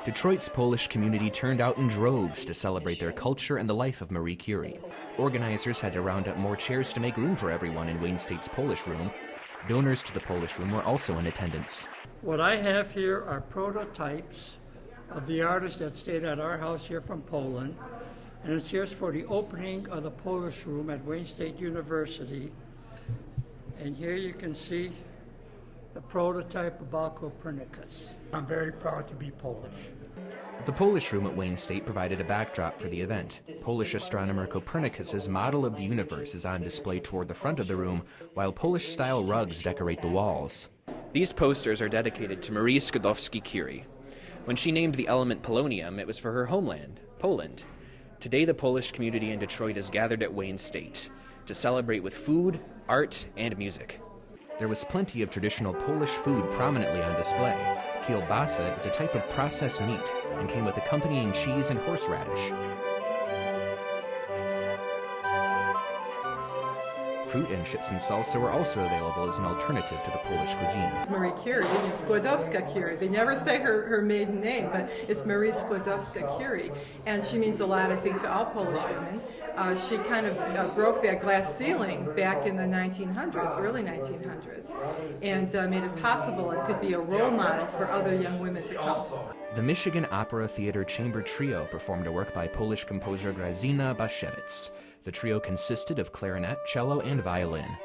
Detroit's Polish community turned out in droves to celebrate their culture and the life of Marie Curie. Organizers had to round up more chairs to make room for everyone in Wayne State's Polish Room. Donors to the Polish Room were also in attendance. What I have here are prototypes of the artists that stayed at our house here from Poland. And it's here for the opening of the Polish Room at Wayne State University. And here you can see the prototype of Copernicus. I'm very proud to be Polish. The Polish Room at Wayne State provided a backdrop for the event. Polish astronomer Copernicus's model of the universe is on display toward the front of the room, while Polish-style rugs decorate the walls. These posters are dedicated to Marie Skłodowska-Curie. When she named the element polonium, it was for her homeland, Poland. Today, the Polish community in Detroit is gathered at Wayne State to celebrate with food, art, and music. There was plenty of traditional Polish food prominently on display. Kielbasa is a type of processed meat and came with accompanying cheese and horseradish. Fruit and chips and salsa were also available as an alternative to the Polish cuisine. Marie Curie, Skłodowska-Curie. They never say her maiden name, but it's Marie Skłodowska-Curie. And she means a lot, I think, to all Polish women. She kind of broke that glass ceiling back in the 1900s, early 1900s, and made it possible and could be a role model for other young women to come. The Michigan Opera Theater Chamber Trio performed a work by Polish composer Grażyna Basiewicz. The trio consisted of clarinet, cello, and violin.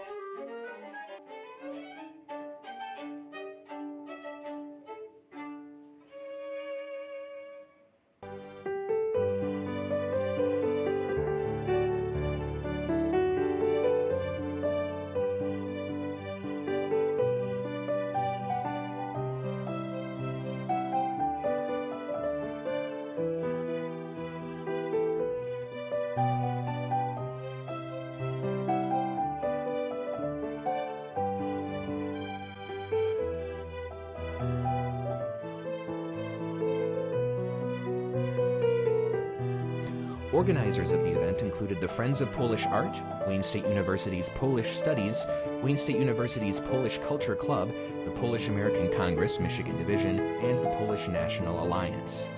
Organizers of the event included the Friends of Polish Art, Wayne State University's Polish Studies, Wayne State University's Polish Culture Club, the Polish American Congress Michigan Division, and the Polish National Alliance.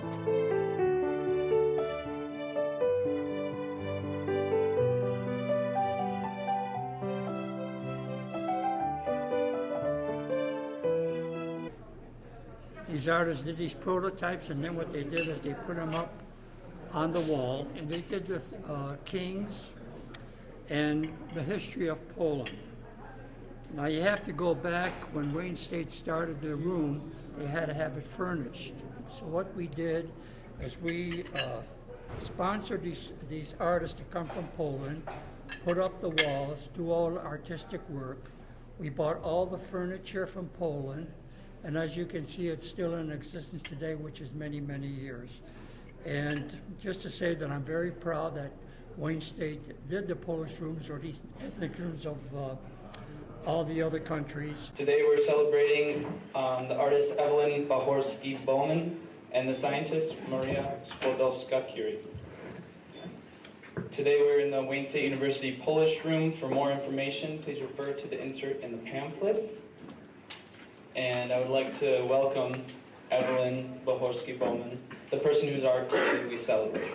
These artists did these prototypes, and then what they did is they put them up on the wall, and they did the kings and the history of Poland. Now you have to go back when Wayne State started their room, they had to have it furnished. So what we did is we sponsored these artists to come from Poland, put up the walls, do all the artistic work. We bought all the furniture from Poland, and as you can see, it's still in existence today, which is many, many years. And just to say that I'm very proud that Wayne State did the Polish rooms, or these ethnic rooms of all the other countries. Today we're celebrating the artist Evelyn Bachorski-Bowman and the scientist Marie Skłodowska-Curie. Today we're in the Wayne State University Polish Room. For more information, please refer to the insert in the pamphlet. And I would like to welcome Evelyn Bachorski-Bowman, the person whose art today we celebrate.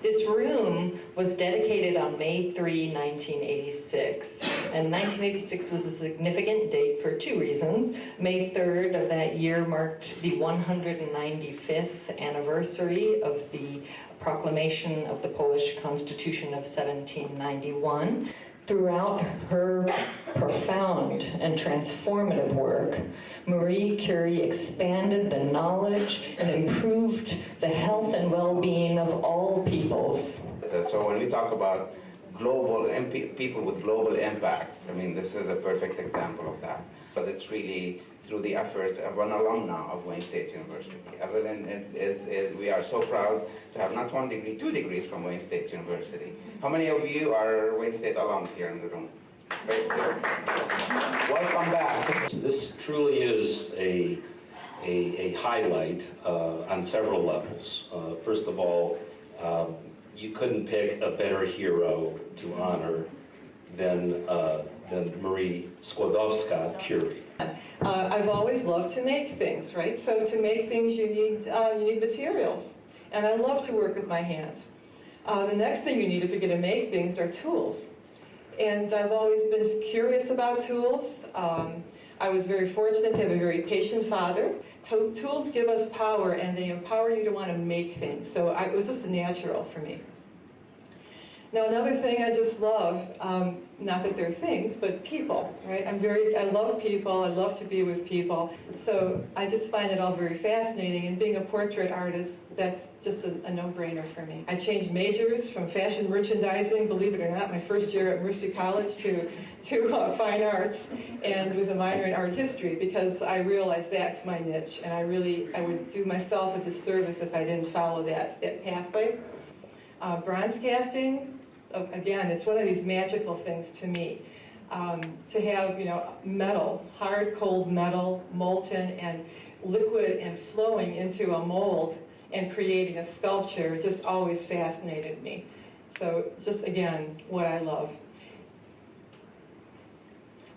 This room was dedicated on May 3, 1986. And 1986 was a significant date for two reasons. May 3rd of that year marked the 195th anniversary of the proclamation of the Polish Constitution of 1791. Throughout her profound and transformative work, Marie Curie expanded the knowledge and improved the health and well-being of all peoples. So when we talk about global people with global impact, I mean, this is a perfect example of that. But it's really through the efforts of an alumna of Wayne State University. Evelyn we are so proud to have not 1 degree, 2 degrees from Wayne State University. How many of you are Wayne State alums here in the room? Right, so, welcome back. This truly is a highlight on several levels. First of all, you couldn't pick a better hero to honor than Marie Skłodowska-Curie. I've always loved to make things, right? So to make things, you need materials, and I love to work with my hands. The next thing you need if you're going to make things are tools, and I've always been curious about tools. I was very fortunate to have a very patient father. Tools give us power, and they empower you to want to make things. So it was just natural for me. Now, another thing I just love, not that they're things, but people, right? I love people, I love to be with people. So I just find it all very fascinating, and being a portrait artist, that's just a no-brainer for me. I changed majors from fashion merchandising, believe it or not, my first year at Mercy College to fine arts, and with a minor in art history, because I realized that's my niche, and I would do myself a disservice if I didn't follow that pathway. Bronze casting, again, it's one of these magical things to me. To have, metal, hard, cold metal, molten and liquid and flowing into a mold and creating a sculpture just always fascinated me. So just, again, what I love.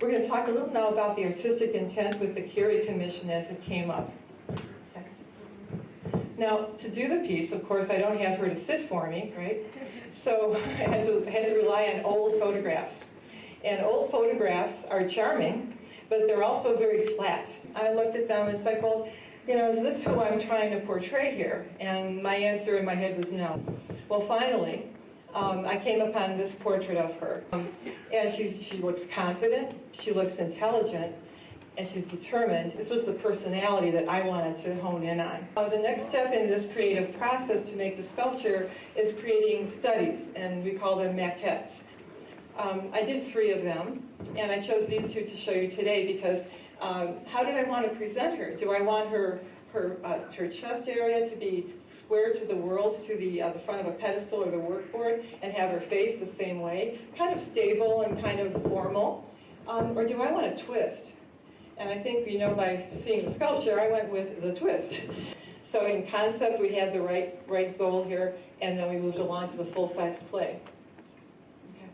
We're going to talk a little now about the artistic intent with the Curie Commission as it came up. Okay. Now, to do the piece, of course, I don't have her to sit for me, right? So I had to rely on old photographs. And old photographs are charming, but they're also very flat. I looked at them and it's like, well, is this who I'm trying to portray here? And my answer in my head was no. Well, finally, I came upon this portrait of her. And she looks confident, she looks intelligent, and she's determined. This was the personality that I wanted to hone in on. The next step in this creative process to make the sculpture is creating studies, and we call them maquettes. I did 3 of them, and I chose these 2 to show you today because how did I want to present her? Do I want her chest area to be square to the world, to the front of a pedestal or the workboard, and have her face the same way, kind of stable and kind of formal? Or do I want a twist? And I think, by seeing the sculpture, I went with the twist. So in concept, we had the right goal here, and then we moved along to the full-size clay. Okay.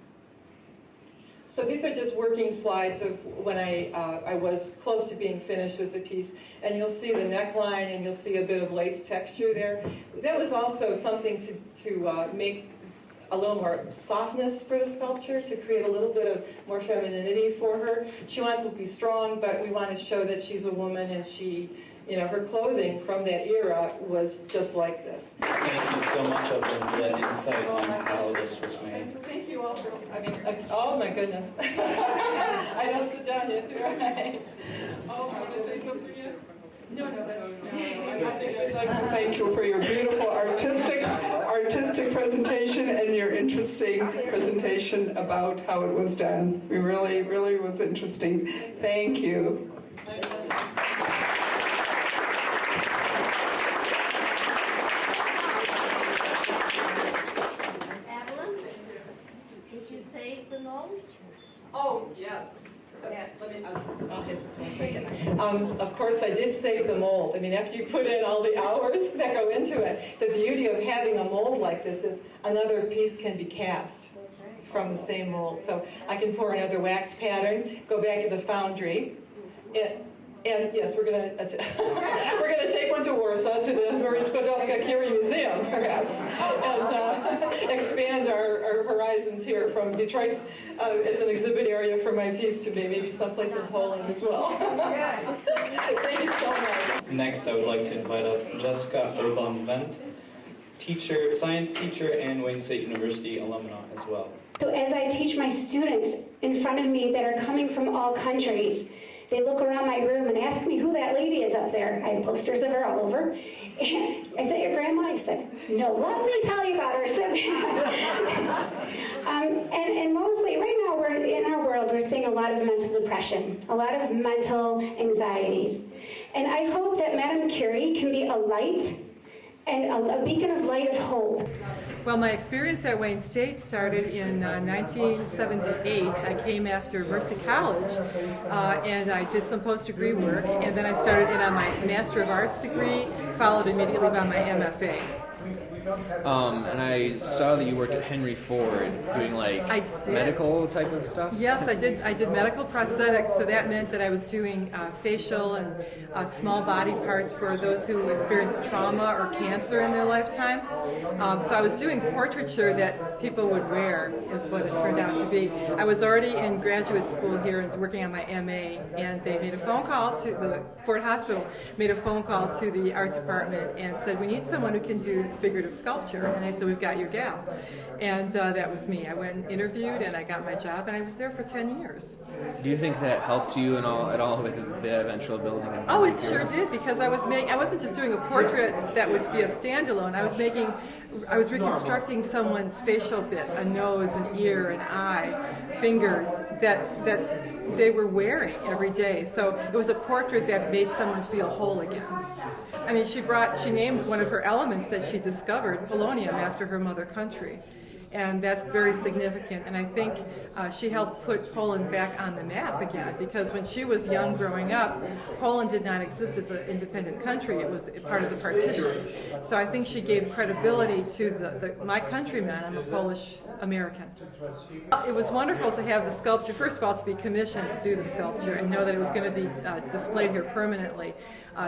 So these are just working slides of when I was close to being finished with the piece. And you'll see the neckline, and you'll see a bit of lace texture there. That was also something to make a little more softness for the sculpture, to create a little bit of more femininity for her. She wants to be strong, but we want to show that she's a woman, and she, her clothing from that era was just like this. Thank you so much, Evelyn, for that insight on how this was made. Thank you all for, oh my goodness. I don't sit down yet, do I? Oh, I want to say something yet? No, that's I'd like to thank you for your beautiful artistic presentation and your interesting presentation about how it was done. It really was interesting. Thank you. Evelyn, did you save the mold? Oh, yes. I'll hit this one quick. Of course, I did save the mold. After you put in all the hours that go into it, the beauty of having a mold like this is another piece can be cast from the same mold. So I can pour another wax pattern, go back to the foundry, and yes, we're going to take one to Warsaw, to the Marie Skłodowska-Curie Museum, perhaps, and expand our horizons here from Detroit as an exhibit area for my piece to maybe someplace in Poland as well. Thank you so much. Next, I would like to invite up Jessica Urban-Wendt, science teacher and Wayne State University alumna as well. So as I teach my students in front of me that are coming from all countries, they look around my room and ask me who that lady is up there. I have posters of her all over. And I said, your grandma? I said, no, let me tell you about her. And mostly, right now, we're in our world, we're seeing a lot of mental depression, a lot of mental anxieties. And I hope that Madame Curie can be a light and a beacon of light of hope. Well, my experience at Wayne State started in 1978. I came after Mercy College, and I did some post-degree work, and then I started in on my Master of Arts degree, followed immediately by my MFA. And I saw that you worked at Henry Ford doing like I did. medical type of stuff. Yes, I did. I did medical prosthetics, so that meant that I was doing facial and small body parts for those who experienced trauma or cancer in their lifetime. So I was doing portraiture that people would wear, is what it turned out to be. I was already in graduate school here and working on my MA, and they made a phone call to the Ford Hospital, made a phone call to the art department and said, we need someone who can do figurative sculpture. And I said, we've got your gal. And that was me. I went and interviewed and I got my job, and I was there for 10 years. Do you think that helped you at all with the eventual building of Oh, Marie it Curie? sure did, because I wasn't just doing a portrait that would be a standalone. I was reconstructing someone's facial bit, a nose, an ear, an eye, fingers that they were wearing every day. So it was a portrait that made someone feel whole again. I mean, she named one of her elements that she discovered, polonium, after her mother country. And that's very significant. And I think she helped put Poland back on the map again, because when she was young growing up, Poland did not exist as an independent country. It was part of the partition. So I think she gave credibility to my countrymen. I'm a Polish American. It was wonderful to have the sculpture, first of all, to be commissioned to do the sculpture and know that it was going to be displayed here permanently.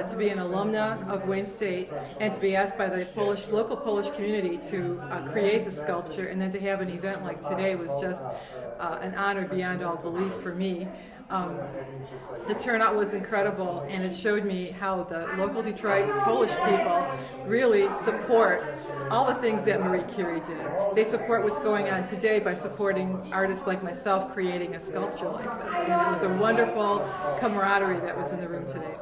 To be an alumna of Wayne State and to be asked by the local Polish community to create the sculpture, and then to have an event like today was just an honor beyond all belief for me. The turnout was incredible, and it showed me how the local Detroit Polish people really support all the things that Marie Curie did. They support what's going on today by supporting artists like myself creating a sculpture like this. And it was a wonderful camaraderie that was in the room today.